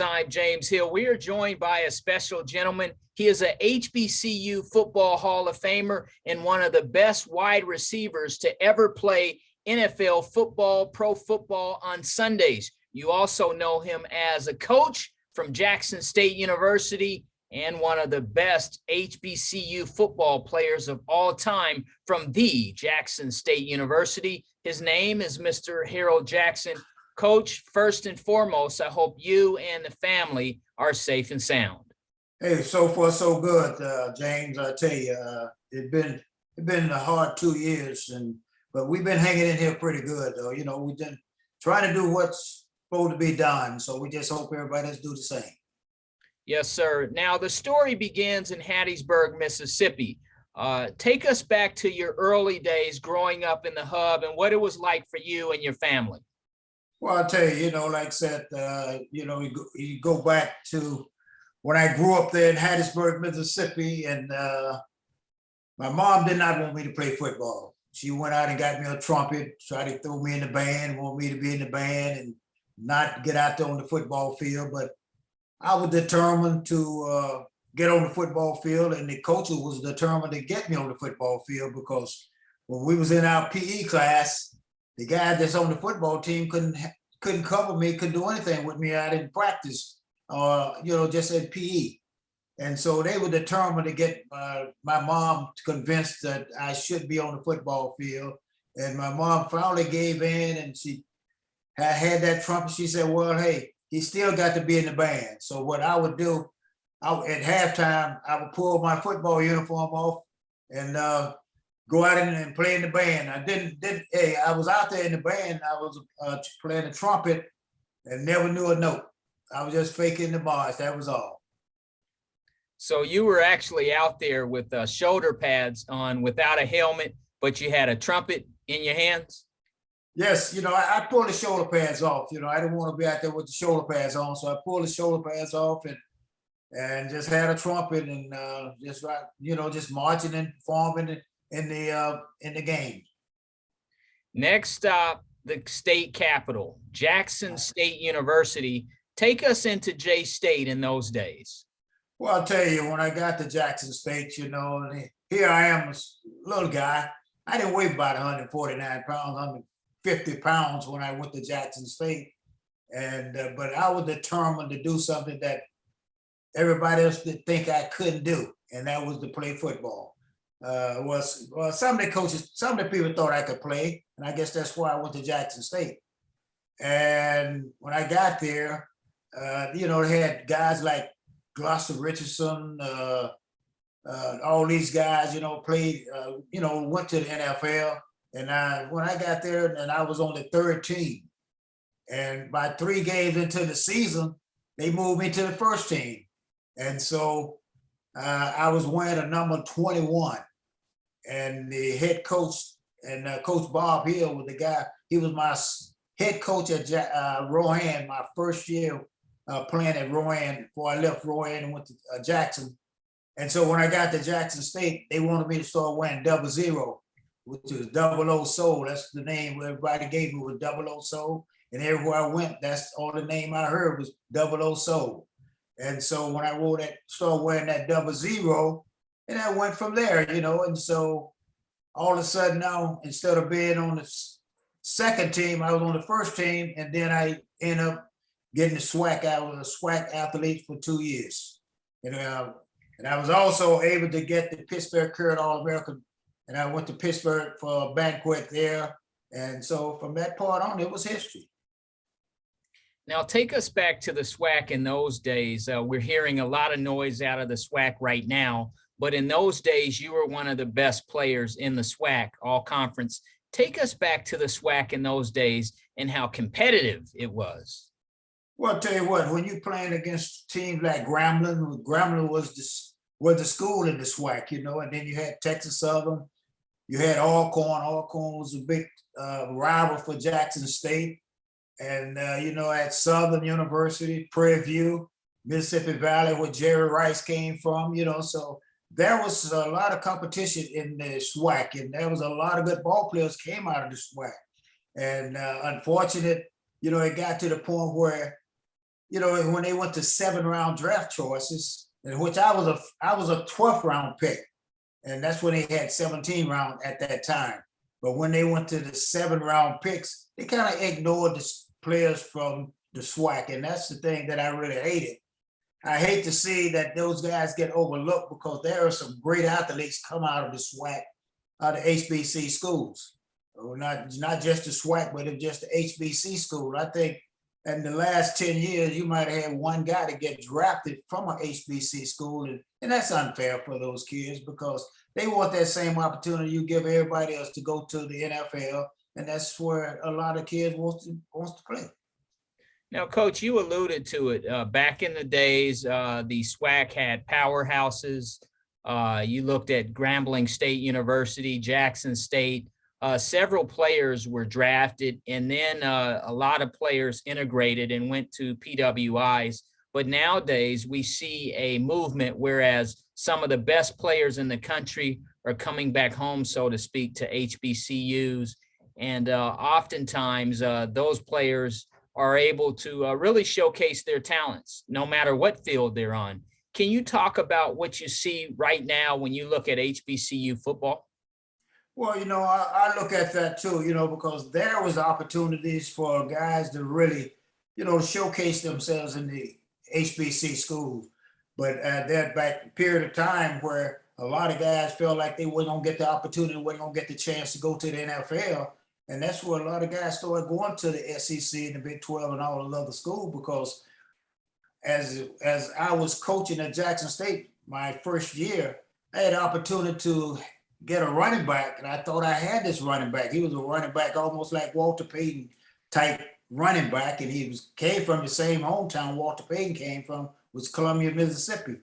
I'm James Hill. We are joined by a special gentleman. He is a HBCU Football Hall of Famer and one of the best wide receivers to ever play NFL football, pro football on Sundays. You also know him as a coach from Jackson State University and one of the best HBCU football players of all time from the Jackson State University. His name is Mr. Harold Jackson. Coach, first and foremost, I hope you and the family are safe and sound. Hey, so far so good, James. I tell you, it's been a hard 2 years, but we've been hanging in here pretty good, though. You know, we've been trying to do what's supposed to be done, so we just hope everybody else do the same. Yes, sir. Now the story begins in Hattiesburg, Mississippi. Take us back to your early days growing up in the hub and what it was like for you and your family. Well, I'll tell you, like I said, you go back to when I grew up there in Hattiesburg, Mississippi, and my mom did not want me to play football. She went out and got me a trumpet, tried to throw me in the band, want me to be in the band and not get out there on the football field. But I was determined to get on the football field, and the coach was determined to get me on the football field because when we was in our PE class, the guy that's on the football team couldn't cover me, couldn't do anything with me. I didn't practice, just at PE. And so they were determined to get my mom convinced that I should be on the football field. And my mom finally gave in, and she had that trumpet. She said, well, hey, he still got to be in the band. So what I would do, at halftime, I would pull my football uniform off and go out and play in the band. I was out there in the band. I was playing the trumpet and never knew a note. I was just faking the bars. That was all. So you were actually out there with shoulder pads on without a helmet, but you had a trumpet in your hands? Yes, I pulled the shoulder pads off. I didn't want to be out there with the shoulder pads on. So I pulled the shoulder pads off and just had a trumpet and just marching and performing in the game. Next stop, the state capital, Jackson State University. Take us into J State in those days. Well, I'll tell you, when I got to Jackson State, here I am, a little guy. I didn't weigh about 149 pounds, 150 pounds when I went to Jackson State. But I was determined to do something that everybody else did think I couldn't do, and that was to play football. Some of the people thought I could play, and I guess that's why I went to Jackson State. And when I got there, they had guys like Gloucester Richardson, all these guys, played, went to the NFL. And when I got there, and I was on the third team. And by 3 games into the season, they moved me to the first team. And so I was wearing a number 21. And the head coach and Coach Bob Hill was the guy. He was my head coach at Rowan, my first year playing at Rowan before I left Rowan and went to Jackson. And so when I got to Jackson State, they wanted me to start wearing 00, which is 00 Soul. That's the name everybody gave me, was 00 Soul. And everywhere I went, that's all the name I heard was 00 Soul. And so when I started wearing that 00, and I went from there, and so all of a sudden now, instead of being on the second team, I was on the first team, and then I ended up getting the SWAC. I was a SWAC athlete for 2 years. And I was also able to get the Pittsburgh Current All-American, and I went to Pittsburgh for a banquet there. And so from that part on, it was history. Now, take us back to the SWAC in those days. We're hearing a lot of noise out of the SWAC right now, but in those days, you were one of the best players in the SWAC, all conference. Take us back to the SWAC in those days and how competitive it was. Well, I'll tell you what, when you're playing against teams like Grambling was the school in the SWAC, and then you had Texas Southern, you had Alcorn. Alcorn was a big rival for Jackson State. And, at Southern University, Prairie View, Mississippi Valley, where Jerry Rice came from, so there was a lot of competition in the SWAC, and there was a lot of good ball players came out of the SWAC. And unfortunate, it got to the point where when they went to 7-round draft choices, in which I was a 12th round pick, and that's when they had 17 round at that time. But when they went to the 7-round picks, they kind of ignored the players from the SWAC, and that's the thing that I really hated. I hate to see that those guys get overlooked because there are some great athletes come out of the SWAC, out of HBC schools. Not just the SWAC, but just the HBC school. I think in the last 10 years, you might have had one guy to get drafted from an HBC school. And that's unfair for those kids because they want that same opportunity you give everybody else to go to the NFL. And that's where a lot of kids wants to play. Now, Coach, you alluded to it. Back in the days, the SWAC had powerhouses. You looked at Grambling State University, Jackson State. Several players were drafted, and then a lot of players integrated and went to PWIs. But nowadays, we see a movement, whereas some of the best players in the country are coming back home, so to speak, to HBCUs. And oftentimes, those players are able to really showcase their talents, no matter what field they're on. Can you talk about what you see right now when you look at HBCU football? Well, I look at that too, because there was opportunities for guys to really, showcase themselves in the HBC schools. But that back period of time where a lot of guys felt like they weren't going to get the opportunity, weren't going to get the chance to go to the NFL. And that's where a lot of guys started going to the SEC and the Big 12 and all the other schools because as I was coaching at Jackson State my first year, I had the opportunity to get a running back, and I thought I had this running back. He was a running back almost like Walter Payton type running back, and came from the same hometown Walter Payton came from, was Columbia, Mississippi.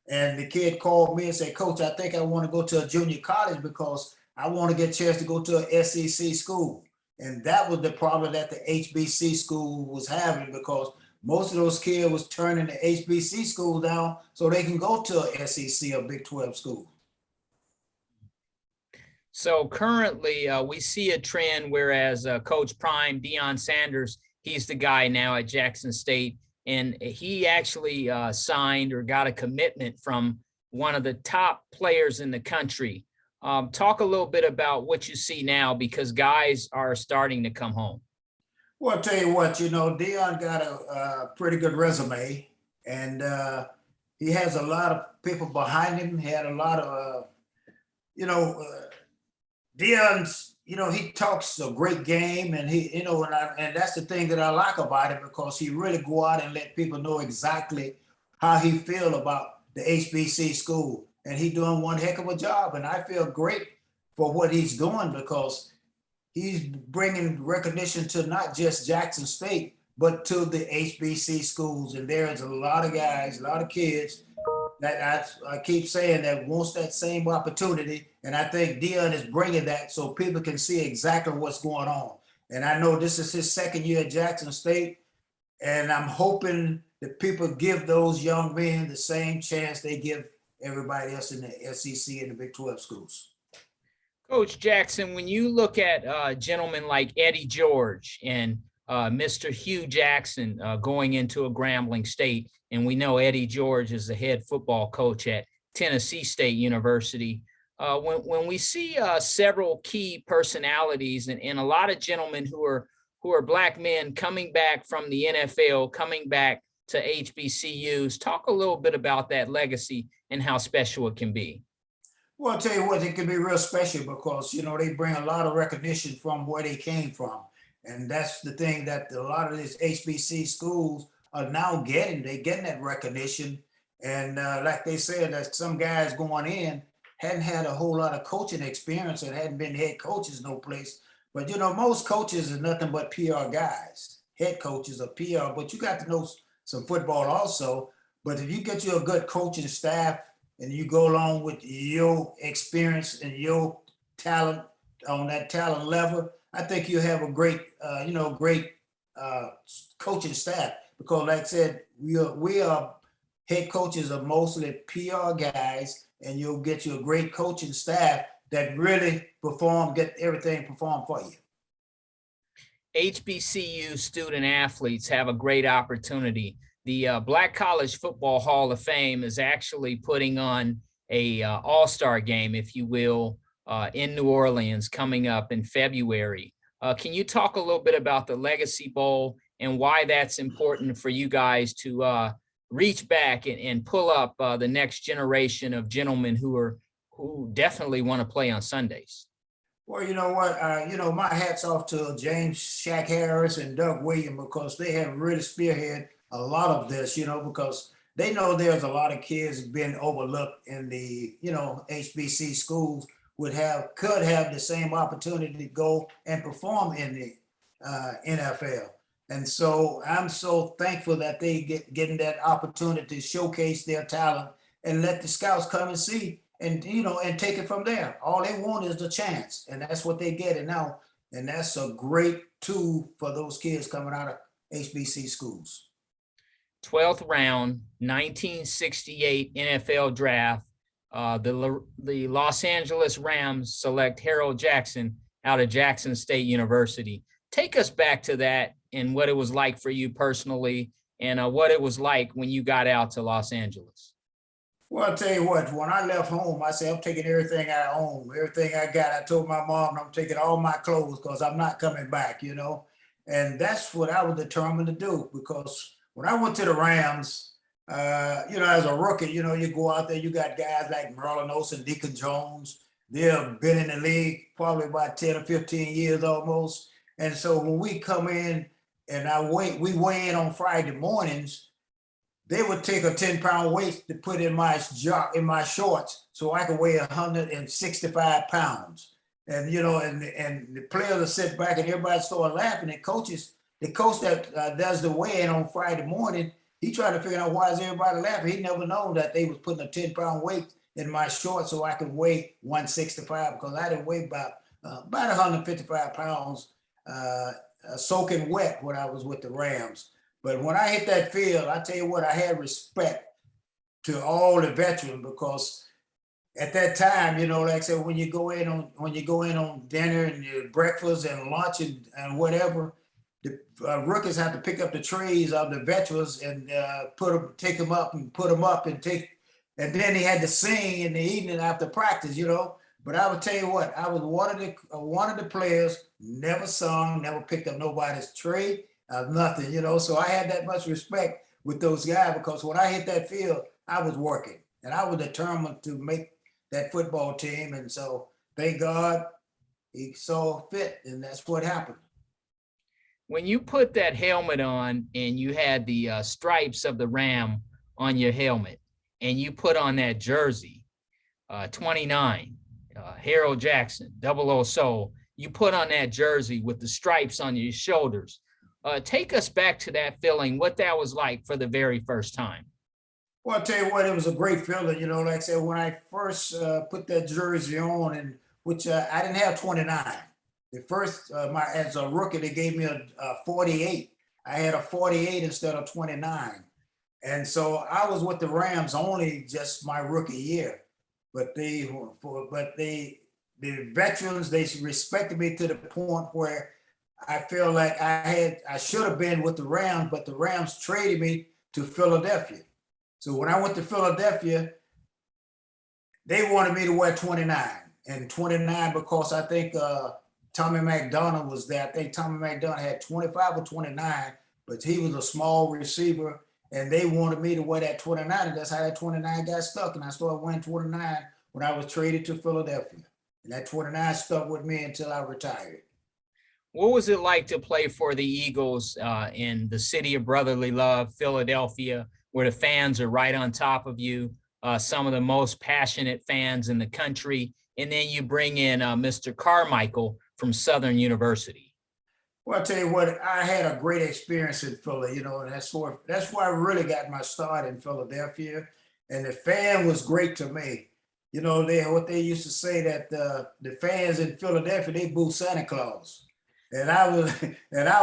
And the kid called me and said, Coach, I think I want to go to a junior college because I want to get a chance to go to an SEC school. And that was the problem that the HBC school was having because most of those kids was turning the HBC school down so they can go to a SEC or Big 12 school. So currently we see a trend, whereas Coach Prime, Deion Sanders, he's the guy now at Jackson State, and he actually signed or got a commitment from one of the top players in the country. Talk a little bit about what you see now because guys are starting to come home. Well, I'll tell you what, Deion got a pretty good resume, and he has a lot of people behind him. He had a lot of, Deion's, he talks a great game, and and that's the thing that I like about it because he really go out and let people know exactly how he feel about the HBC school, and he doing one heck of a job, and I feel great for what he's doing because he's bringing recognition to not just Jackson State, but to the HBC schools, and there's a lot of guys, a lot of kids that I keep saying that wants that same opportunity. And I think Deion is bringing that so people can see exactly what's going on. And I know this is his second year at Jackson State. And I'm hoping that people give those young men the same chance they give everybody else in the SEC and the Big 12 schools. Coach Jackson, when you look at gentlemen like Eddie George and Mr. Hugh Jackson going into a Grambling State, and we know Eddie George is the head football coach at Tennessee State University. When we see several key personalities and a lot of gentlemen who are Black men coming back from the NFL, coming back to HBCUs, talk a little bit about that legacy and how special it can be. Well, I'll tell you what, it can be real special because, they bring a lot of recognition from where they came from. And that's the thing that a lot of these HBC schools are now getting. They're getting that recognition. And like they said, that some guys going in hadn't had a whole lot of coaching experience and hadn't been head coaches no place. But, most coaches are nothing but PR guys. Head coaches are PR, but you got to know some football also. But if you get you a good coaching staff and you go along with your experience and your talent on that talent level, I think you have a great, coaching staff because, like I said, we are head coaches are mostly PR guys, and you'll get you a great coaching staff that really get everything performed for you. HBCU student athletes have a great opportunity the Black College Football Hall of Fame is actually putting on a all-star game, if you will, in New Orleans coming up in February. Can you talk a little bit about the Legacy Bowl and why that's important for you guys to reach back and pull up the next generation of gentlemen who definitely want to play on Sundays? Well, you know what? My hat's off to James Shaq Harris and Doug Williams because they have really spearhead a lot of this, because they know there's a lot of kids being overlooked in the, HBC schools could have the same opportunity to go and perform in the NFL. And so I'm so thankful that they getting that opportunity to showcase their talent and let the scouts come and see and take it from there. All they want is the chance, and that's what they get it now. And that's a great tool for those kids coming out of HBC schools. 12th round, 1968 NFL draft. The Los Angeles Rams select Harold Jackson out of Jackson State University. Take us back to that and what it was like for you personally, and what it was like when you got out to Los Angeles. Well, I'll tell you what, when I left home, I said, I'm taking everything I own, everything I got. I told my mom, I'm taking all my clothes because I'm not coming back, And that's what I was determined to do, because when I went to the Rams, as a rookie, you go out there, you got guys like Merlin Olsen, Deacon Jones. They've been in the league probably about 10 or 15 years almost. And so when we come in and we weigh in on Friday mornings, they would take a 10-pound weight to put in my shorts so I could weigh 165 pounds. And, and the players would sit back and everybody started laughing. And the coach that does the weigh-in on Friday morning, he tried to figure out why is everybody laughing. He never known that they was putting a 10-pound weight in my shorts so I could weigh 165, because I didn't weigh about 155 pounds soaking wet when I was with the Rams. But when I hit that field, I tell you what, I had respect to all the veterans, because at that time, like I said, when you go in on dinner and your breakfast and lunch and whatever, the rookies have to pick up the trays of the veterans and take them up and put them up and then they had to sing in the evening after practice, But I would tell you what, I was one of the players, never sung, never picked up nobody's tray, nothing, So I had that much respect with those guys, because when I hit that field, I was working and I was determined to make that football team. And so thank God he saw fit, and that's what happened. When you put that helmet on and you had the stripes of the Ram on your helmet and you put on that jersey, 29, Harold Jackson, 00 Soul, you put on that jersey with the stripes on your shoulders. Take us back to that feeling, what that was like for the very first time. Well, I'll tell you what, it was a great feeling. Like I said, when I first put that jersey on, and which I didn't have 29. The first, as a rookie, they gave me a 48. I had a 48 instead of 29. And so I was with the Rams only just my rookie year. But the veterans, they respected me to the point where I feel like I should have been with the Rams, but the Rams traded me to Philadelphia. So when I went to Philadelphia, they wanted me to wear 29. And 29 because I think Tommy McDonald was there. I think Tommy McDonald had 25 or 29, but he was a small receiver, and they wanted me to wear that 29, and that's how that 29 got stuck. And I started wearing 29 when I was traded to Philadelphia. And that 29 stuck with me until I retired. What was it like to play for the Eagles in the city of brotherly love, Philadelphia, where the fans are right on top of you, some of the most passionate fans in the country, and then you bring in Mr. Carmichael from Southern University? Well, I'll tell you what, I had a great experience in Philly, and that's where I really got my start in Philadelphia. And the fan was great to me. What they used to say, that the fans in Philadelphia, they boo Santa Claus. And I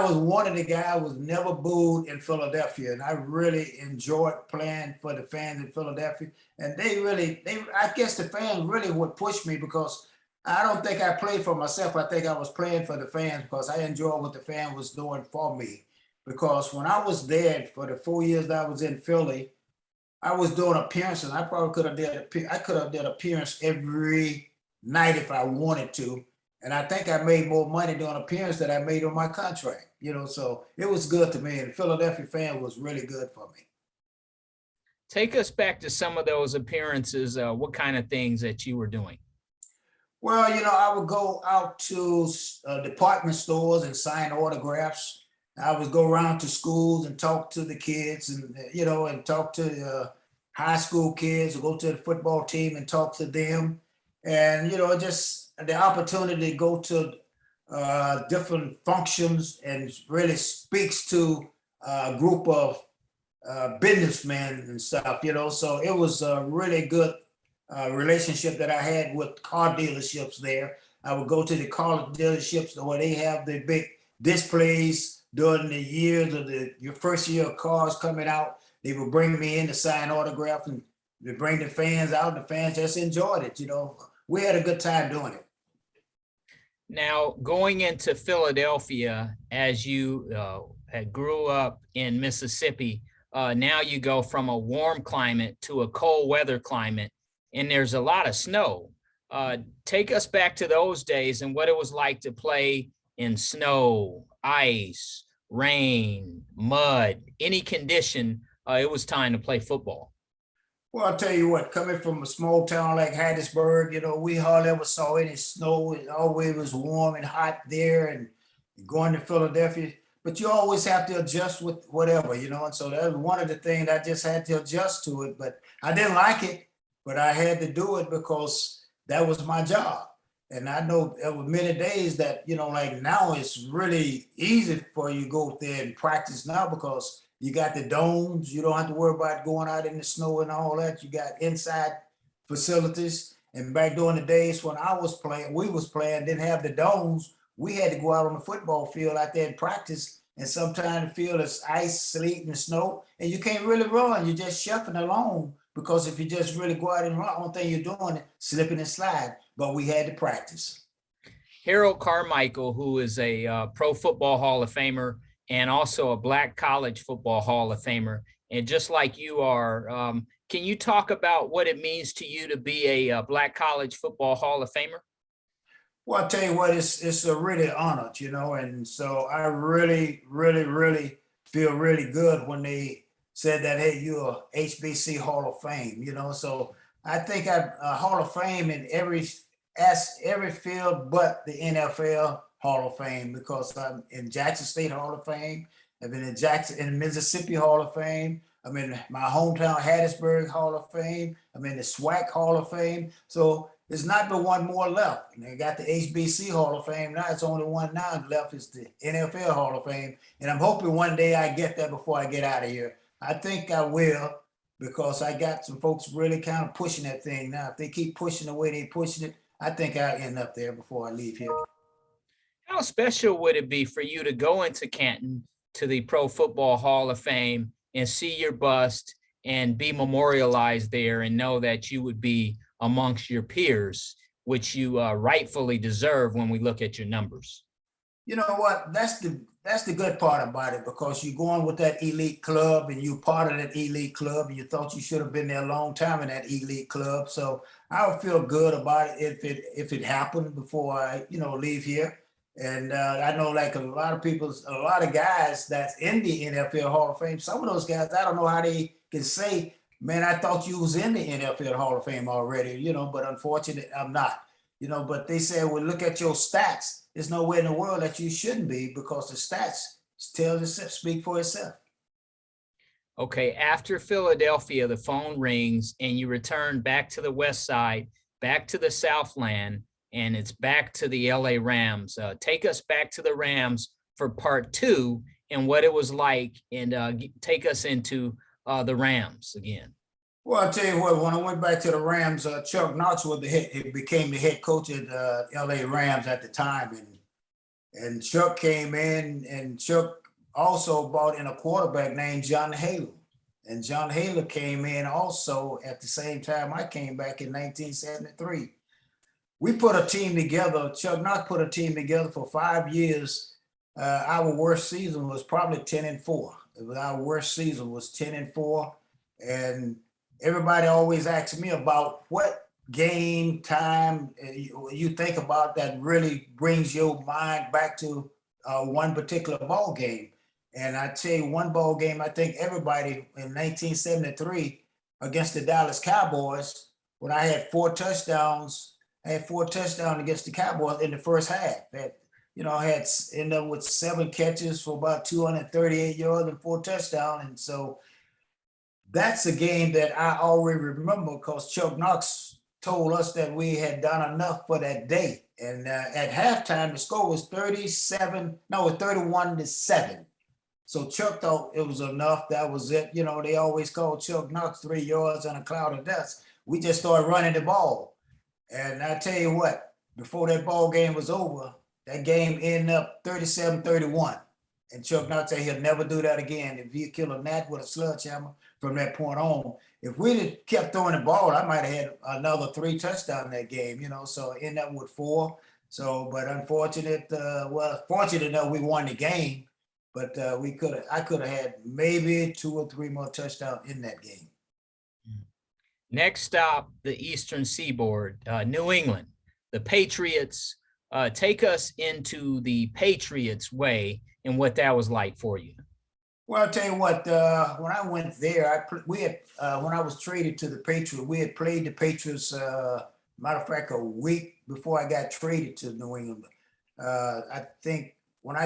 was one of the guys who was never booed in Philadelphia. And I really enjoyed playing for the fans in Philadelphia. And I guess the fans really would push me, because I don't think I played for myself. I think I was playing for the fans, because I enjoyed what the fan was doing for me. because when I was there for the 4 years that I was in Philly, I was doing appearances. I probably could have did appearance every night if I wanted to. And I think I made more money doing appearance than I made on my contract, so it was good to me. And the Philadelphia fan was really good for me. Take us back to some of those appearances. What kind of things that you were doing? Well, I would go out to department stores and sign autographs. I would go around to schools and talk to the kids and talk to high school kids, or go to the football team and talk to them. And, just the opportunity to go to different functions and really speaks to a group of businessmen and stuff. So it was a really good relationship that I had with car dealerships there. I would go to the car dealerships where they have the big displays during the years of your first year of cars coming out. They would bring me in to sign autographs, and they bring the fans out, and the fans just enjoyed it. We had a good time doing it. Now, going into Philadelphia, as you had grew up in Mississippi, now you go from a warm climate to a cold weather climate, and there's a lot of snow. Take us back to those days and what it was like to play in snow, ice, rain, mud, any condition. It was time to play football. Well, I'll tell you what, coming from a small town like Hattiesburg, we hardly ever saw any snow. It always was warm and hot there, and going to Philadelphia, but you always have to adjust with whatever. And so that was one of the things I just had to adjust to it, but I didn't like it, but I had to do it because that was my job. And I know there were many days that, like now it's really easy for you to go there and practice now because you got the domes. You don't have to worry about going out in the snow and all that. You got inside facilities. And back during the days when we was playing, didn't have the domes. We had to go out on the football field out there and practice. And sometimes the field is ice, sleet, and snow, and you can't really run. You're just shuffling along because if you just really go out and run, the only thing you're doing is slipping and slide. But we had to practice. Harold Carmichael, who is a Pro Football Hall of Famer and also a Black College Football Hall of Famer, and just like you are, can you talk about what it means to you to be a Black College Football Hall of Famer? Well, I'll tell you what, it's a really honor, and so I really, really, really feel really good when they said that, hey, you're a HBC Hall of Fame, so I think I'm a Hall of Fame in every field but the NFL Hall of Fame, because I'm in Jackson State Hall of Fame. I've been in Mississippi Hall of Fame. I'm in my hometown Hattiesburg Hall of Fame. I'm in the SWAC Hall of Fame. So there's not but one more left. And they got the HBC Hall of Fame. Now it's only one now left. It's the NFL Hall of Fame. And I'm hoping one day I get that before I get out of here. I think I will, because I got some folks really kind of pushing that thing now. If they keep pushing the way they're pushing it, I think I'll end up there before I leave here. How special would it be for you to go into Canton to the Pro Football Hall of Fame and see your bust and be memorialized there, and know that you would be amongst your peers, which you rightfully deserve when we look at your numbers? You know what? That's the good part about it, because you're going with that elite club and you're part of that elite club, and you thought you should have been there a long time in that elite club. So I would feel good about it if it happened before I leave here. And I know, like a lot of guys that's in the NFL Hall of Fame, some of those guys, I don't know how they can say, man, I thought you was in the NFL Hall of Fame already, but unfortunately I'm not, but they say, well, look at your stats. There's nowhere in the world that you shouldn't be, because the stats speak for itself. Okay, after Philadelphia, the phone rings and you return back to the West Side, back to the Southland, and it's back to the LA Rams. Take us back to the Rams for part 2 and what it was like, and take us into the Rams again. Well, I'll tell you what, when I went back to the Rams, Chuck Knox became the head coach at LA Rams at the time. And Chuck came in, and Chuck also brought in a quarterback named John Haler. And John Haler came in also at the same time I came back in 1973. We put a team together. Chuck Knox put a team together for 5 years our worst season was probably 10-4. Our worst season was 10-4, and everybody always asks me about what game time you think about that really brings your mind back to one particular ball game. And I tell you, one ball game I think everybody in 1973 against the Dallas Cowboys when I had 4 touchdowns. I had 4 touchdowns against the Cowboys in the first half. I had ended up with 7 catches for about 238 yards and 4 touchdowns. And so that's a game that I already remember because Chuck Knox told us that we had done enough for that day. And at halftime, the score was 31-7. So Chuck thought it was enough. That was it. They always call Chuck Knox 3 yards and a cloud of dust. We just started running the ball. And I tell you what, before that ball game was over, that game ended up 37-31. And Chuck Knox said he'll never do that again. If he killed a gnat with a sledgehammer from that point on, if we'd have kept throwing the ball, I might have had another 3 touchdowns in that game, so end up with 4. So, but fortunate enough, we won the game, but I could have had maybe 2 or 3 more touchdowns in that game. Next stop, the Eastern Seaboard, New England, the Patriots. Take us into the Patriots way and what that was like for you. Well, I'll tell you what, when I went there, when I was traded to the Patriots, we had played the Patriots, matter of fact, a week before I got traded to New England. I think when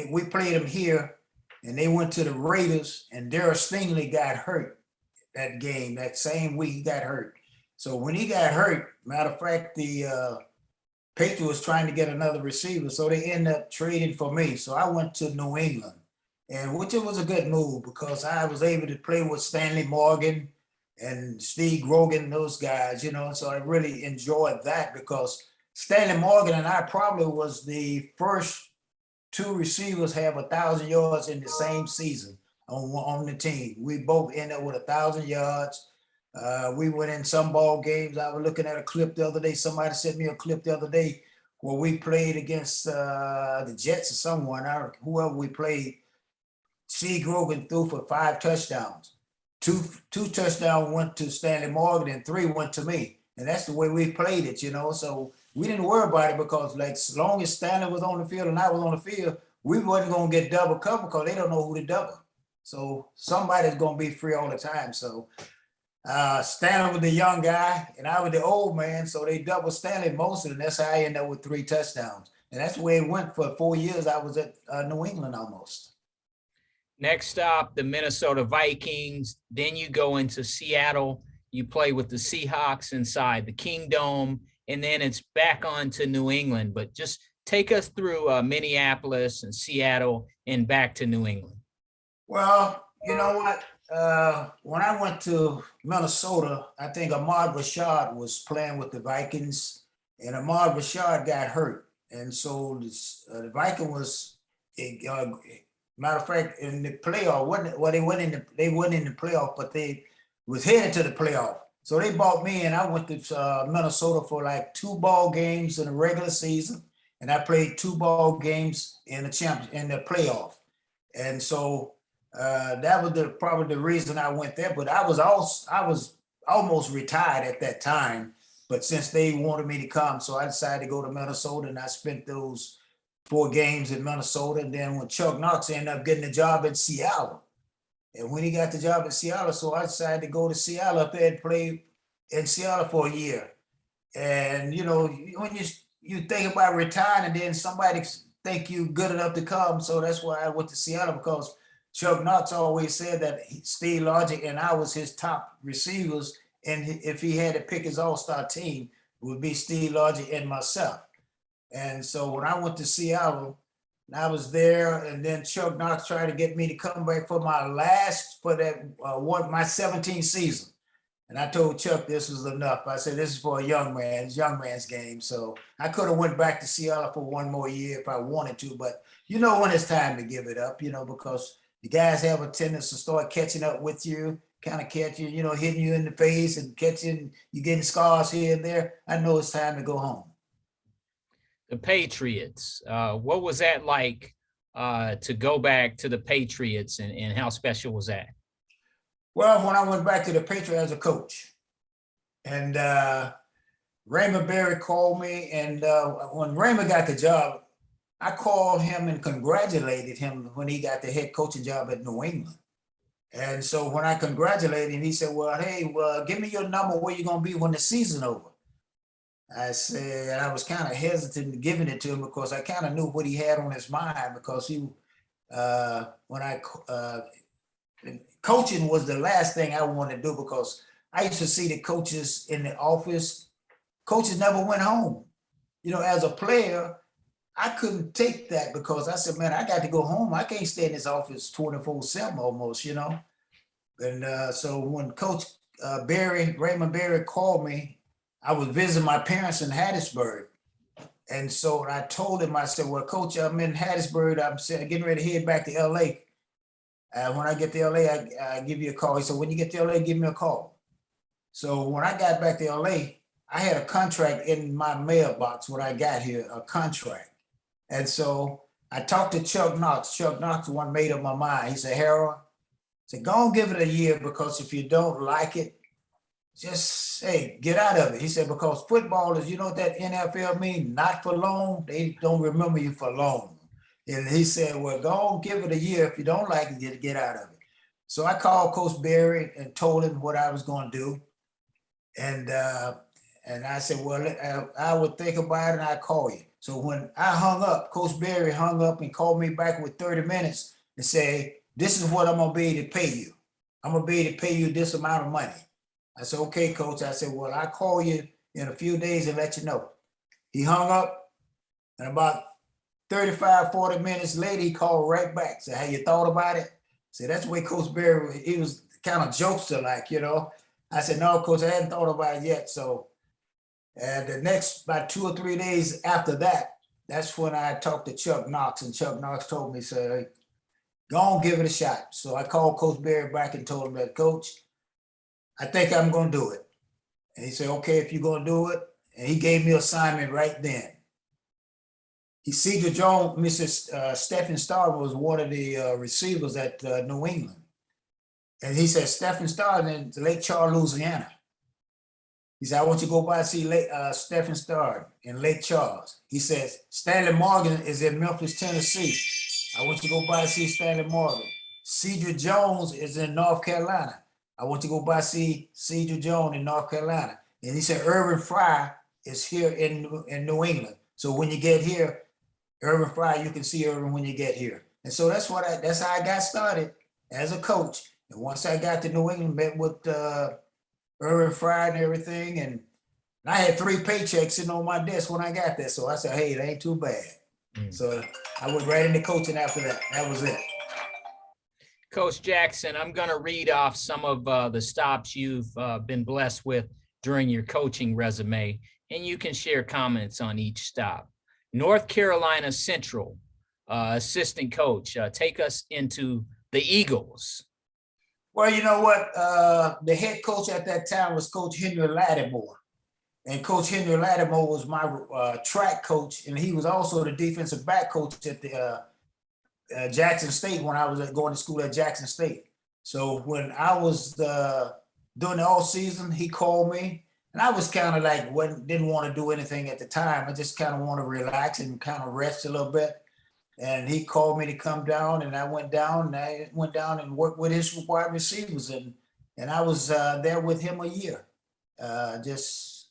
we played them here and they went to the Raiders and Darryl Stingley got hurt that game, that same week he got hurt. So when he got hurt, matter of fact, the Patriots was trying to get another receiver, so they ended up trading for me. So I went to New England, and which it was a good move because I was able to play with Stanley Morgan and Steve Grogan, those guys, so I really enjoyed that because Stanley Morgan and I probably was the first 2 receivers have 1,000 yards in the same season on the team. We both ended up with 1,000 yards. We went in some ball games. I was looking at a clip the other day. Somebody sent me a clip the other day where we played against the Jets or someone, whoever we played. Steve Grogan threw for 5 touchdowns. Two touchdowns went to Stanley Morgan and 3 went to me. And that's the way we played it, So we didn't worry about it because as long as Stanley was on the field and I was on the field, we wasn't going to get double covered because they don't know who to double. So somebody's going to be free all the time. So Stanley was the young guy and I was the old man. So they doubled Stanley mostly, and that's how I ended up with 3 touchdowns. And that's the way it went for 4 years. I was at New England almost. Next stop, the Minnesota Vikings. Then you go into Seattle. You play with the Seahawks inside the Kingdome, and then it's back on to New England. But just take us through Minneapolis and Seattle and back to New England. Well, you know what? When I went to Minnesota, I think Ahmad Rashad was playing with the Vikings, and Ahmad Rashad got hurt. And so the Viking was, matter of fact, in the playoff, they weren't in the playoff, but they was headed to the playoff. So they bought me, and I went to Minnesota for like 2 ball games in the regular season, and I played 2 ball games in the playoff. And so that was probably the reason I went there. But I was almost retired at that time. But since they wanted me to come, so I decided to go to Minnesota, and I spent those 4 games in Minnesota. And then when Chuck Knox ended up getting a job in Seattle, and when he got the job in Seattle, so I decided to go to Seattle up there and play in Seattle for a year. And when you think about retiring, and then somebody think you good enough to come, so that's why I went to Seattle, because Chuck Knox always said that Steve Logic and I was his top receivers, and if he had to pick his all-star team, it would be Steve Logic and myself. And so when I went to Seattle, I was there, and then Chuck Knox tried to get me to come back for my 17th season. And I told Chuck this was enough. I said, this is for a young man's game. So I could have went back to Seattle for 1 more year if I wanted to, but when it's time to give it up, because the guys have a tendency to start catching up with you, kind of catching, hitting you in the face and catching, you getting scars here and there. I know it's time to go home. The Patriots. What was that like to go back to the Patriots, and how special was that? Well, when I went back to the Patriots as a coach, and Raymond Berry called me, and when Raymond got the job, I called him and congratulated him when he got the head coaching job at New England. And so when I congratulated him, he said, "Well, hey, well, give me your number. Where you gonna be when the season over?" I said, and I was kind of hesitant in giving it to him because I kind of knew what he had on his mind because when I coaching was the last thing I wanted to do because I used to see the coaches in the office. Coaches never went home. You know, as a player, I couldn't take that because I said, man, I got to go home. I can't stay in this office 24/7 almost, you know. And so when Coach Raymond Berry called me, I was visiting my parents in Hattiesburg. And so I told him, I said, well, Coach, I'm in Hattiesburg. I'm getting ready to head back to LA. When I get to LA, I give you a call. He said, when you get to LA, give me a call. So when I got back to LA, I had a contract in my mailbox when I got here, a contract. And so I talked to Chuck Knox. Chuck Knox, the one made up my mind. He said, Harold, said, go and give it a year because if you don't like it, just say, get out of it. He said, because football is, you know what that NFL means? Not for long. They don't remember you for long. And he said, well, go and give it a year. If you don't like it, get out of it. So I called Coach Berry and told him what I was going to do. And I said, well, I would think about it and I'd call you. So when I hung up, Coach Berry hung up and called me back with 30 minutes and said, this is what I'm going to be able to pay you. I'm going to be able to pay you this amount of money. I said, okay, Coach. I said, well, I'll call you in a few days and let you know. He hung up, and about 35, 40 minutes later, he called right back. Said, have you thought about it? Said, that's the way Coach Berry, he was kind of jokester like, you know. I said, no, Coach, I hadn't thought about it yet. So, and the next, about 2 or 3 days after that, that's when I talked to Chuck Knox, and Chuck Knox told me, said, go on, give it a shot. So I called Coach Berry back and told him that, Coach, I think I'm going to do it. And he said, okay, if you're going to do it. And he gave me an assignment right then. Cedar Jones, Mrs. Stephen Starr was one of the receivers at New England. And he said, Stephen Starr in Lake Charles, Louisiana. He said, I want you to go by and see Stephen Starr in Lake Charles. He says, Stanley Morgan is in Memphis, Tennessee. I want you to go by and see Stanley Morgan. Cedar Jones is in North Carolina. I want you to go by and see Cedar Jones in North Carolina. And he said, Irvin Fry is here in New England. So when you get here, Irvin Fry, you can see Irvin when you get here. And so that's how I got started as a coach. And once I got to New England, met with Irvin Fry and everything, and I had 3 paychecks sitting on my desk when I got there. So I said, hey, it ain't too bad. So I went right into coaching after that. That was it. Coach Jackson, I'm going to read off some of the stops you've been blessed with during your coaching resume, and you can share comments on each stop. North Carolina Central, assistant coach. Take us into the Eagles. Well, you know what? The head coach at that time was Coach Henry Lattimore. And Coach Henry Lattimore was my track coach, and he was also the defensive back coach at the Jackson State when I was going to school at Jackson State. So when I was doing the all season, he called me, and I was kind of like didn't want to do anything at the time. I just kind of want to relax and kind of rest a little bit. And he called me to come down, and I went down and worked with his wide receivers, and I was there with him a year, just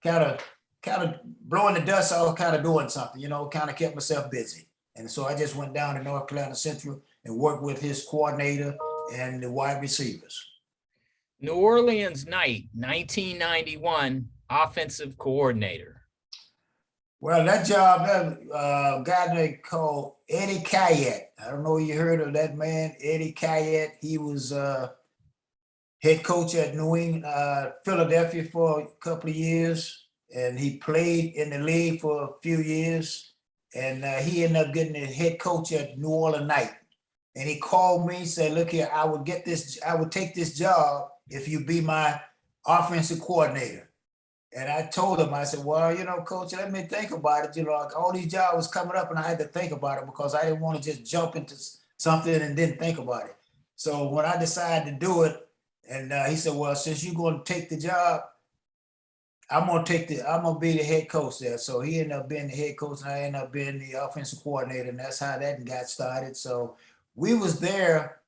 kind of blowing the dust off, kind of doing something, you know, kind of kept myself busy. And so I just went down to North Carolina Central and worked with his coordinator and the wide receivers. New Orleans Knight, 1991, offensive coordinator. Well, that job, a guy they called Eddie Kayet. I don't know if you heard of that man, Eddie Kayet. He was head coach at New England, Philadelphia for a couple of years, and he played in the league for a few years. And he ended up getting the head coach at New Orleans Knight. And he called me and said, look here, I would take this job if you be my offensive coordinator. And I told him, I said, well, coach, let me think about it. Like all these jobs was coming up and I had to think about it because I didn't want to just jump into something and didn't think about it. So when I decided to do it, and he said, well, since you're going to take the job, I'm gonna be the head coach there. So he ended up being the head coach, and I ended up being the offensive coordinator, and that's how that got started. So we was there.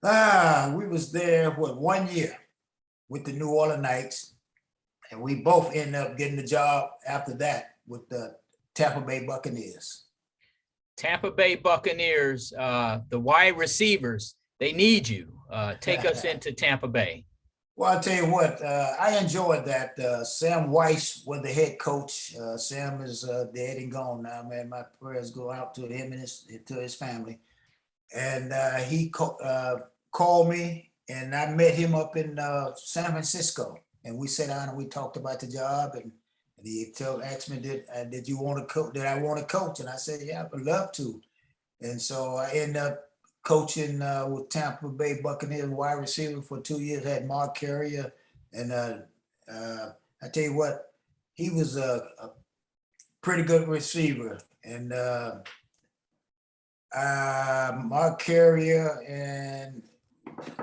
We was there what 1 year with the New Orleans Knights, and we both ended up getting the job after that with the Tampa Bay Buccaneers. Tampa Bay Buccaneers, the wide receivers, they need you. Take us into Tampa Bay. Well, I'll tell you what, I enjoyed that. Sam Weiss was the head coach. Sam is dead and gone now, man. My prayers go out to him and to his family. And he called me, and I met him up in San Francisco. And we sat down and we talked about the job. And he asked me, did you want to coach? Did I want to coach? And I said, yeah, I would love to. And so I ended up coaching with Tampa Bay Buccaneers wide receiver for 2 years. Had Mark Carrier, and I tell you what, he was a pretty good receiver. And Mark Carrier, and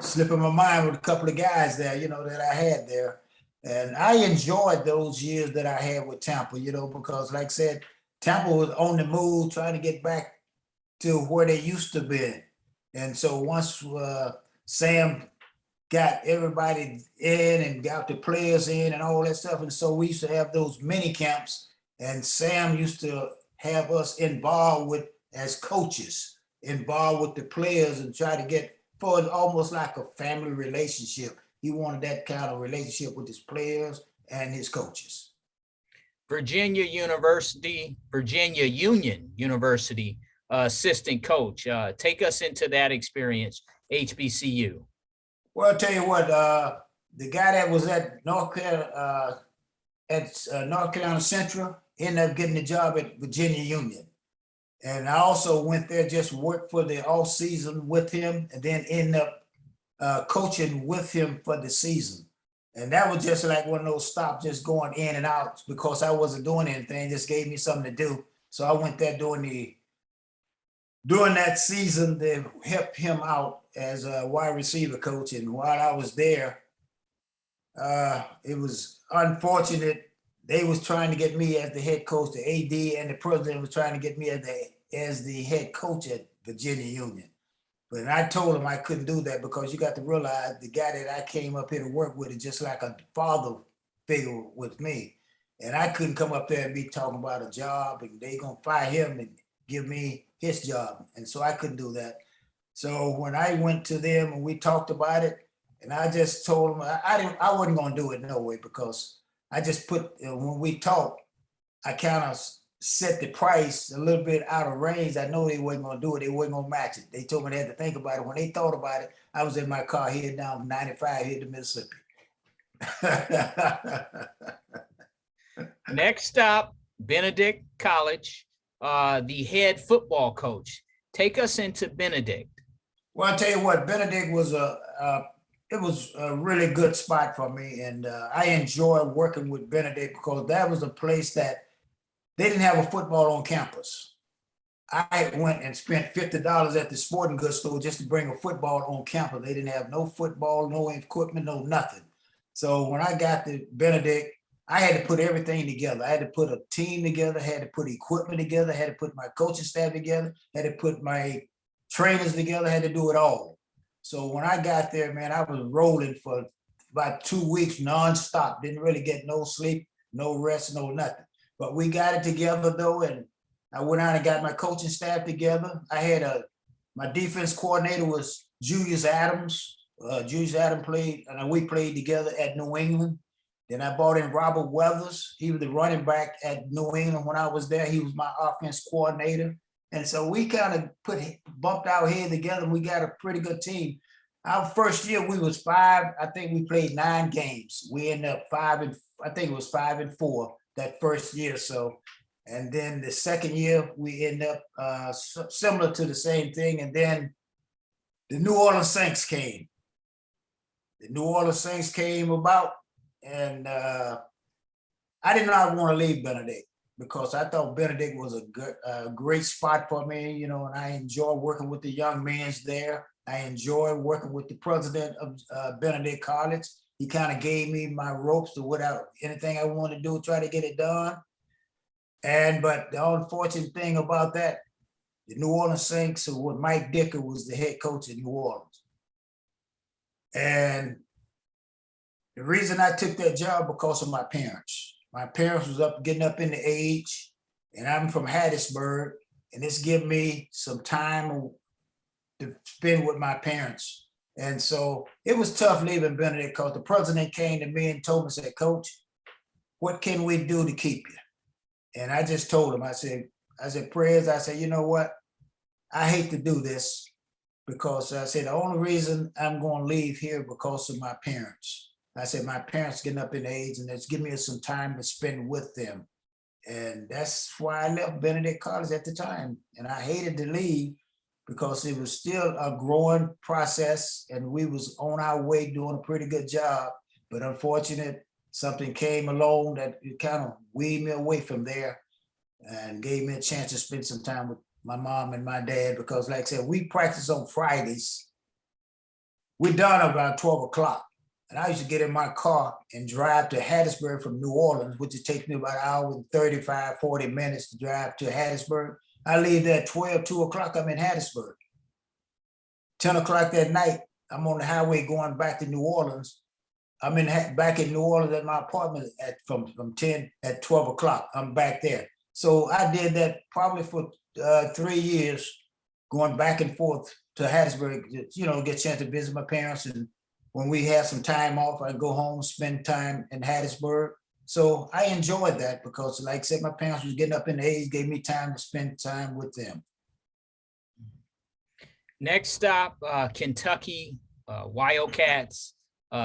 slipping my mind with a couple of guys there, that I had there. And I enjoyed those years that I had with Tampa, because like I said, Tampa was on the move, trying to get back to where they used to be. And so once Sam got everybody in and got the players in and all that stuff, and so we used to have those mini camps, and Sam used to have us involved with, as coaches, involved with the players and try to get for almost like a family relationship. He wanted that kind of relationship with his players and his coaches. Virginia Union University assistant coach. Take us into that experience, HBCU. Well, I'll tell you what, the guy that was at North Carolina Central ended up getting the job at Virginia Union. And I also went there, just worked for the off season with him, and then ended up coaching with him for the season. And that was just like one of those stops, just going in and out, because I wasn't doing anything, just gave me something to do. So I went there during that season to help him out as a wide receiver coach. And while I was there, it was unfortunate. They was trying to get me as the head coach. The AD and the president was trying to get me as the head coach at Virginia Union. But I told him I couldn't do that, because you got to realize the guy that I came up here to work with is just like a father figure with me. And I couldn't come up there and be talking about a job and they gonna fire him and give me his job. And so I couldn't do that. So when I went to them and we talked about it, and I just told them I wasn't gonna do it no way, because I just put, when we talked, I kind of set the price a little bit out of range. I know they wasn't gonna do it. They wasn't gonna match it. They told me they had to think about it. When they thought about it, I was in my car heading down 95 here to Mississippi. Next stop, Benedict College, the head football coach. Take us into Benedict. Well, I'll tell you what, Benedict was it was a really good spot for me. And I enjoyed working with Benedict, because that was a place that they didn't have a football on campus. I went and spent $50 at the sporting goods store just to bring a football on campus. They didn't have no football, no equipment, no nothing. So when I got to Benedict, I had to put everything together. I had to put a team together, had to put equipment together, had to put my coaching staff together, had to put my trainers together, had to do it all. So when I got there, man, I was rolling for about 2 weeks nonstop. Didn't really get no sleep, no rest, no nothing. But we got it together though, and I went out and got my coaching staff together. I had my defense coordinator was Julius Adams. Julius Adams played, and we played together at New England. Then I brought in Robert Weathers. He was the running back at New England when I was there. He was my offense coordinator. And so we kind of bumped our head together, and we got a pretty good team. Our first year we was five. I think we played 9 games. We ended up 5-4 that first year. So, and then the second year we ended up similar to the same thing. And then the New Orleans Saints came. The New Orleans Saints came about, and I did not want to leave Benedict because I thought Benedict was a great spot for me, you know, and I enjoy working with the young men there. I enjoy working with the president of Benedict College. He kind of gave me my ropes to without anything I wanted to do, try to get it done. But the unfortunate thing about that, the New Orleans Saints, with Mike Dicker was the head coach in New Orleans. And the reason I took that job because of my parents. My parents was getting up in the age, and I'm from Hattiesburg, and this give me some time to spend with my parents. And so it was tough leaving Benedict because the president came to me and told me, said, Coach, what can we do to keep you? And I just told him, I said, prayers. I said, you know what? I hate to do this because I said, the only reason I'm going to leave here because of my parents. I said, my parents getting up in age and it's giving me some time to spend with them. And that's why I left Benedict College at the time. And I hated to leave because it was still a growing process and we was on our way doing a pretty good job. But unfortunately, something came along that it kind of weaned me away from there and gave me a chance to spend some time with my mom and my dad because, like I said, we practice on Fridays. We're done about 12 o'clock. And I used to get in my car and drive to Hattiesburg from New Orleans, which would take me about an hour and 35, 40 minutes to drive to Hattiesburg. I leave there at 12, 2 o'clock, I'm in Hattiesburg. 10 o'clock that night, I'm on the highway going back to New Orleans. I'm back in New Orleans at my apartment from 10 at 12 o'clock. I'm back there. So I did that probably for 3 years, going back and forth to Hattiesburg, you know, get a chance to visit my parents. And when we had some time off, I'd go home, spend time in Hattiesburg. So I enjoyed that because, like I said, my parents was getting up in age, gave me time to spend time with them. Next stop, Kentucky, Wildcats,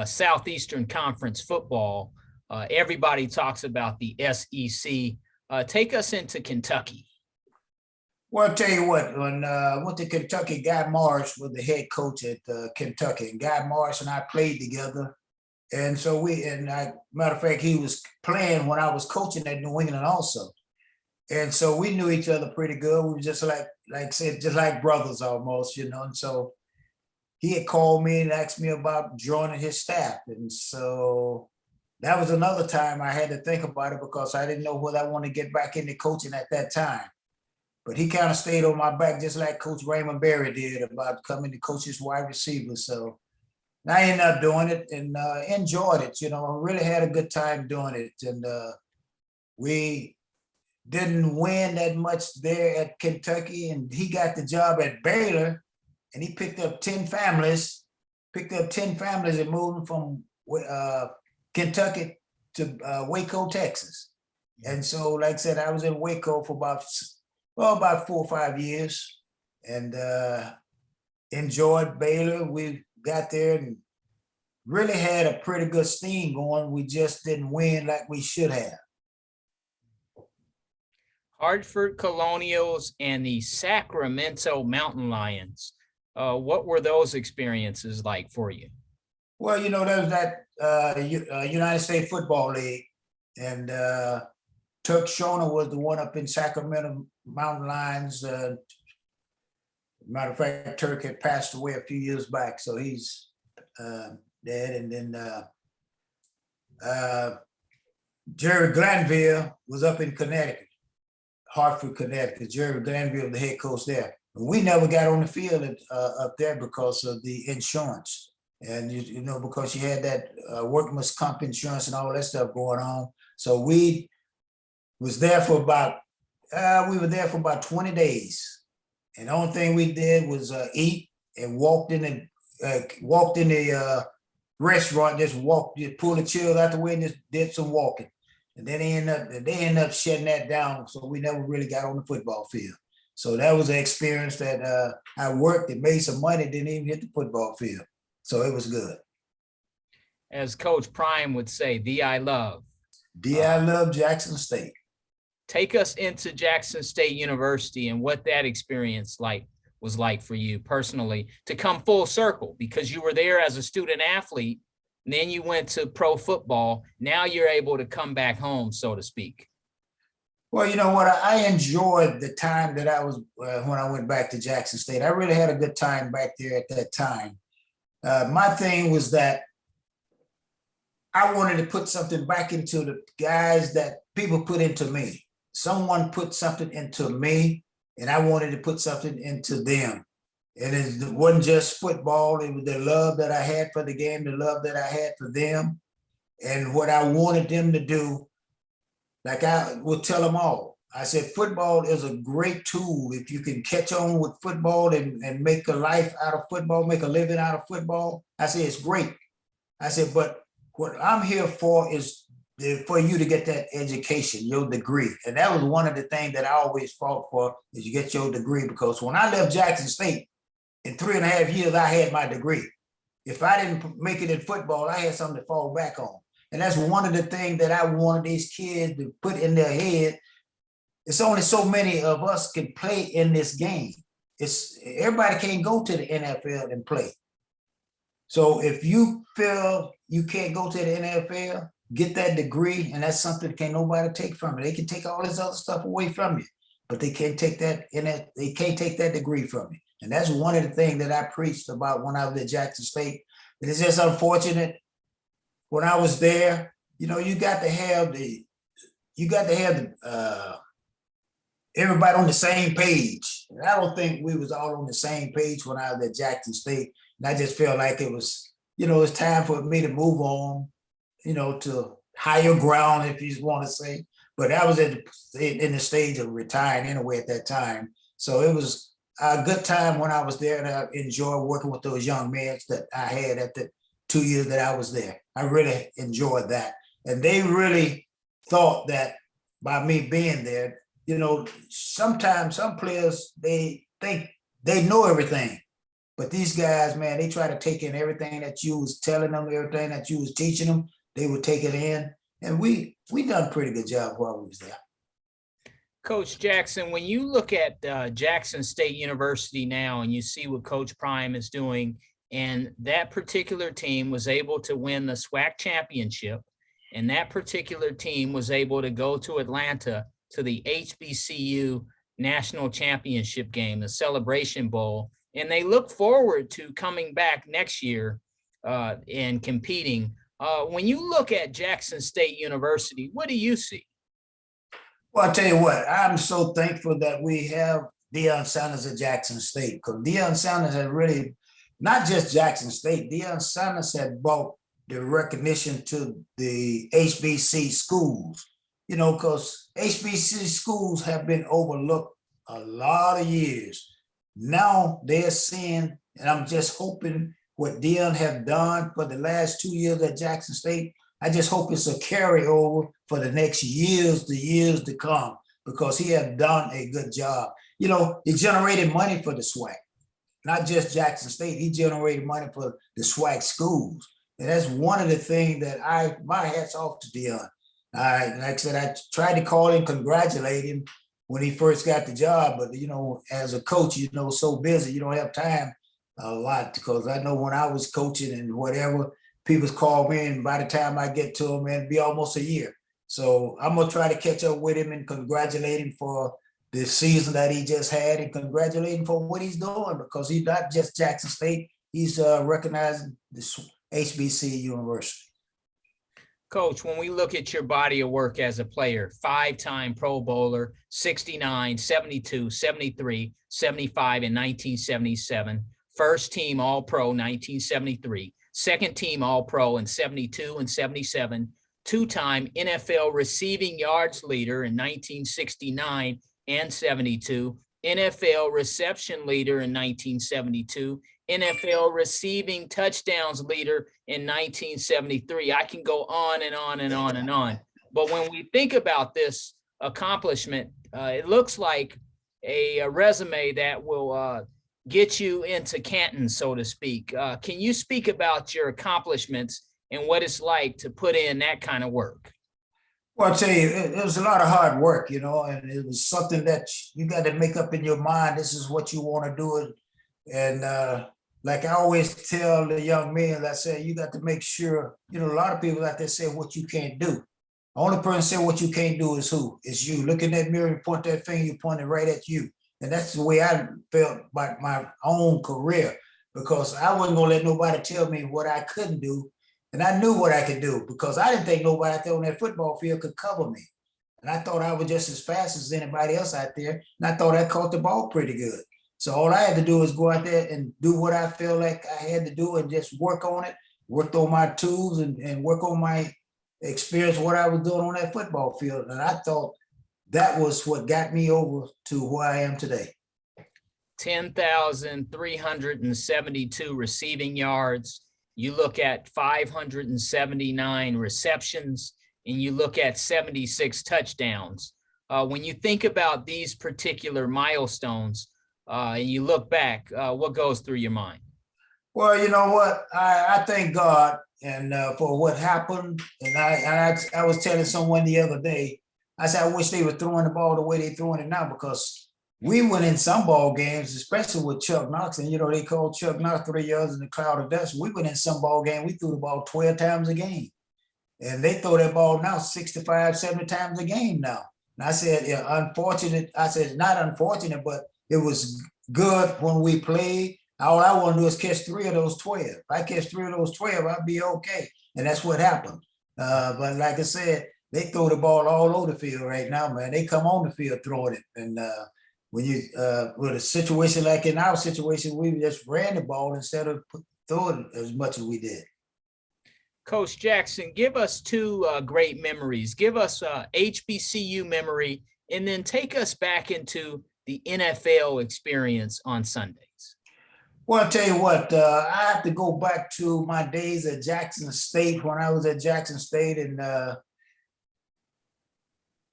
Southeastern Conference football. Everybody talks about the SEC. Take us into Kentucky. Well, I'll tell you what, when I went to Kentucky, Guy Morris was the head coach at Kentucky. And Guy Morris and I played together. And so matter of fact, he was playing when I was coaching at New England also. And so we knew each other pretty good. We were just like I said, just like brothers almost, you know. And so he had called me and asked me about joining his staff. And so that was another time I had to think about it because I didn't know whether I wanted to get back into coaching at that time. But he kind of stayed on my back just like Coach Raymond Berry did about coming to coach his wide receivers. So I ended up doing it and enjoyed it. You know, I really had a good time doing it. And we didn't win that much there at Kentucky. And he got the job at Baylor and he picked up 10 families and moved them from Kentucky to Waco, Texas. And so, like I said, I was in Waco for about 4 or 5 years and enjoyed Baylor. We got there and really had a pretty good steam going. We just didn't win like we should have. Hartford Colonials and the Sacramento Mountain Lions. What were those experiences like for you? Well, you know, there was that United States Football League, and Turk Schoner was the one up in Sacramento Mountain Lions. Matter of fact, Turk had passed away a few years back, so he's dead. And then Jerry Glanville was up in Connecticut, Hartford, Connecticut. Jerry Glanville, the head coach there. We never got on the field up there because of the insurance. And, you know, because you had that workman's comp insurance and all that stuff going on. So we was there for about, 20 days. And the only thing we did was eat and walked in the restaurant, just pulled the chairs out the way and just did some walking. And then they end up shutting that down. So we never really got on the football field. So that was an experience that I worked and made some money, didn't even hit the football field. So it was good. As Coach Prime would say, I love Jackson State. Take us into Jackson State University and what that experience was like for you personally to come full circle, because you were there as a student athlete and then you went to pro football. Now you're able to come back home, so to speak. Well, you know what? I enjoyed the time that I was when I went back to Jackson State. I really had a good time back there at that time. My thing was that I wanted to put something back into the guys that people put into me. Someone put something into me, and I wanted to put something into them. And it wasn't just football, it was the love that I had for the game, the love that I had for them, and what I wanted them to do. Like I would tell them all, I said, football is a great tool. If you can catch on with football and make a life out of football, make a living out of football, I said, it's great. I said, but what I'm here for is for you to get that education, your degree. And that was one of the things that I always fought for, is you get your degree. Because when I left Jackson State, in 3.5 years, I had my degree. If I didn't make it in football, I had something to fall back on. And that's one of the things that I wanted these kids to put in their head. It's only so many of us can play in this game. Everybody can't go to the NFL and play. So if you feel you can't go to the NFL, get that degree, and that's something that can't nobody take from you. They can take all this other stuff away from you, but they can't take that they can't take that degree from you. And that's one of the things that I preached about when I was at Jackson State. It is just unfortunate. When I was there, you know, you got to have everybody on the same page. And I don't think we was all on the same page when I was at Jackson State. And I just felt like it was, you know, it's time for me to move on, you know, to higher ground, if you want to say. But I was in the stage of retiring anyway at that time. So it was a good time when I was there, and I enjoyed working with those young men that I had at the 2 years that I was there. I really enjoyed that. And they really thought that by me being there, you know, sometimes some players, they think they know everything. But these guys, man, they try to take in everything that you was telling them, everything that you was teaching them, they would take it in. And we done a pretty good job while we was there. Coach Jackson, when you look at Jackson State University now and you see what Coach Prime is doing, and that particular team was able to win the SWAC championship, and that particular team was able to go to Atlanta to the HBCU National Championship game, the Celebration Bowl, and they look forward to coming back next year and competing. When you look at Jackson State University, what do you see? Well, I'll tell you what, I'm so thankful that we have Deion Sanders at Jackson State, because Deion Sanders had really, not just Jackson State, Deion Sanders had brought the recognition to the HBC schools, you know, because HBC schools have been overlooked a lot of years. Now they're seeing, and I'm just hoping what Deion have done for the last 2 years at Jackson State, I just hope it's a carryover for the next years to come, because he has done a good job. You know, he generated money for the SWAC, not just Jackson State. He generated money for the SWAC schools. And that's one of the things that my hat's off to Deion. Like I said, I tried to call him, congratulate him when he first got the job. But, you know, as a coach, you know, so busy, you don't have time a lot, because I know when I was coaching and whatever, people call me, and by the time I get to him, it'll be almost a year. So I'm going to try to catch up with him and congratulate him for the season that he just had, and congratulate him for what he's doing, because he's not just Jackson State. He's recognizing this HBC University. Coach, when we look at your body of work as a player, 5-time Pro Bowler, 69, 72, 73, 75, and 1977, first team All-Pro 1973, second team All-Pro in 72 and 77, two-time NFL receiving yards leader in 1969 and 72, NFL reception leader in 1972, NFL receiving touchdowns leader in 1973. I can go on and on and on and on. But when we think about this accomplishment, it looks like a resume that will get you into Canton, so to speak. Can you speak about your accomplishments and what it's like to put in that kind of work? Well, I'll tell you, it was a lot of hard work, you know, and it was something that you got to make up in your mind. This is what you want to do. And like I always tell the young men, I said, you got to make sure, a lot of people out there say what you can't do. The only person say what you can't do is who? It's you. Look in that mirror and point that finger, you point it right at you. And that's the way I felt about my own career, because I wasn't gonna let nobody tell me what I couldn't do. And I knew what I could do, because I didn't think nobody out there on that football field could cover me. And I thought I was just as fast as anybody else out there. And I thought I caught the ball pretty good. So all I had to do was go out there and do what I feel like I had to do and just work on it, worked on my tools and work on my experience, what I was doing on that football field. And I thought that was what got me over to where I am today. 10,372 receiving yards. You look at 579 receptions, and you look at 76 touchdowns. When you think about these particular milestones, and you look back, what goes through your mind? Well, you know what? I thank God and for what happened. And I was telling someone the other day, I said, I wish they were throwing the ball the way they're throwing it now, because we went in some ball games, especially with Chuck Knox, and they called Chuck Knox 3 yards in the cloud of dust. We went in some ball game, we threw the ball 12 times a game. And they throw that ball now 65, 70 times a game now. And I said, yeah, unfortunate. I said, not unfortunate, but it was good when we played. All I want to do is catch 3 of those 12. If I catch 3 of those 12, I'll be okay. And that's what happened. But like I said, they throw the ball all over the field right now, man. They come on the field throwing it. And when you, with a situation like in our situation, we just ran the ball instead of throwing it as much as we did. Coach Jackson, give us 2 great memories. Give us a HBCU memory, and then take us back into the NFL experience on Sundays. Well, I'll tell you what, I have to go back to my days at Jackson State, when I was at Jackson State, and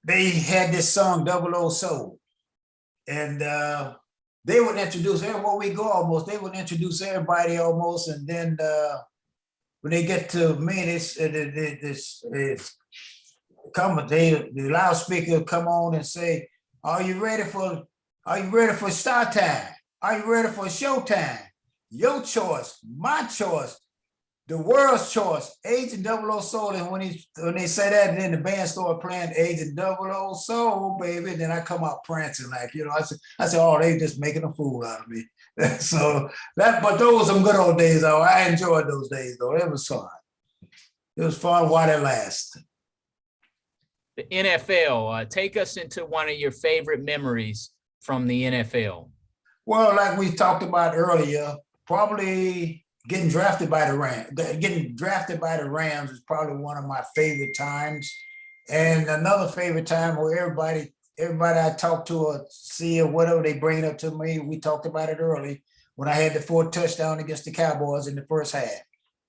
they had this song, Double O Soul. And they would introduce everywhere we go almost. They would introduce everybody almost. And then when they get to me, the loudspeaker come on and say, are you ready for start time? Are you ready for showtime? Your choice, my choice, the world's choice, Agent 00 Soul. And when they say that, and then the band started playing Agent 00 Soul, baby, then I come out prancing like, I said, oh, they just making a fool out of me. But those were some good old days, though. I enjoyed those days, though. It was fun. It was fun while it lasted. The NFL, take us into one of your favorite memories from the NFL. Well, like we talked about earlier, probably getting drafted by the Rams. Getting drafted by the Rams is probably one of my favorite times. And another favorite time where everybody I talk to or see or whatever they bring up to me, we talked about it early, when I had the 4 touchdown against the Cowboys in the first half.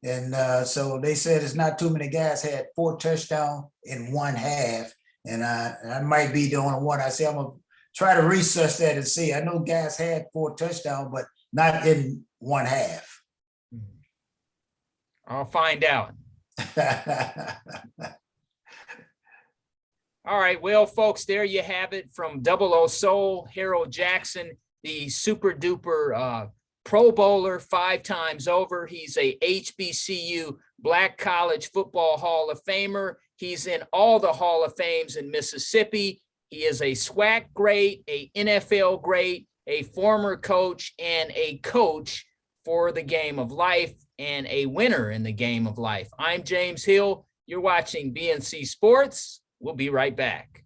And so they said it's not too many guys had 4 touchdowns in one half. And I might be the only one. I say I'm going to try to research that and see. I know guys had 4 touchdowns, but not in one half. I'll find out. All right. Well, folks, there you have it from 00 Soul, Harold Jackson, the super duper Pro Bowler 5 times over. He's a HBCU Black College Football Hall of Famer. He's in all the Hall of Fames in Mississippi. He is a SWAC great, a NFL great, a former coach, and a coach for the game of life, and a winner in the game of life. I'm James Hill. You're watching BNC Sports. We'll be right back.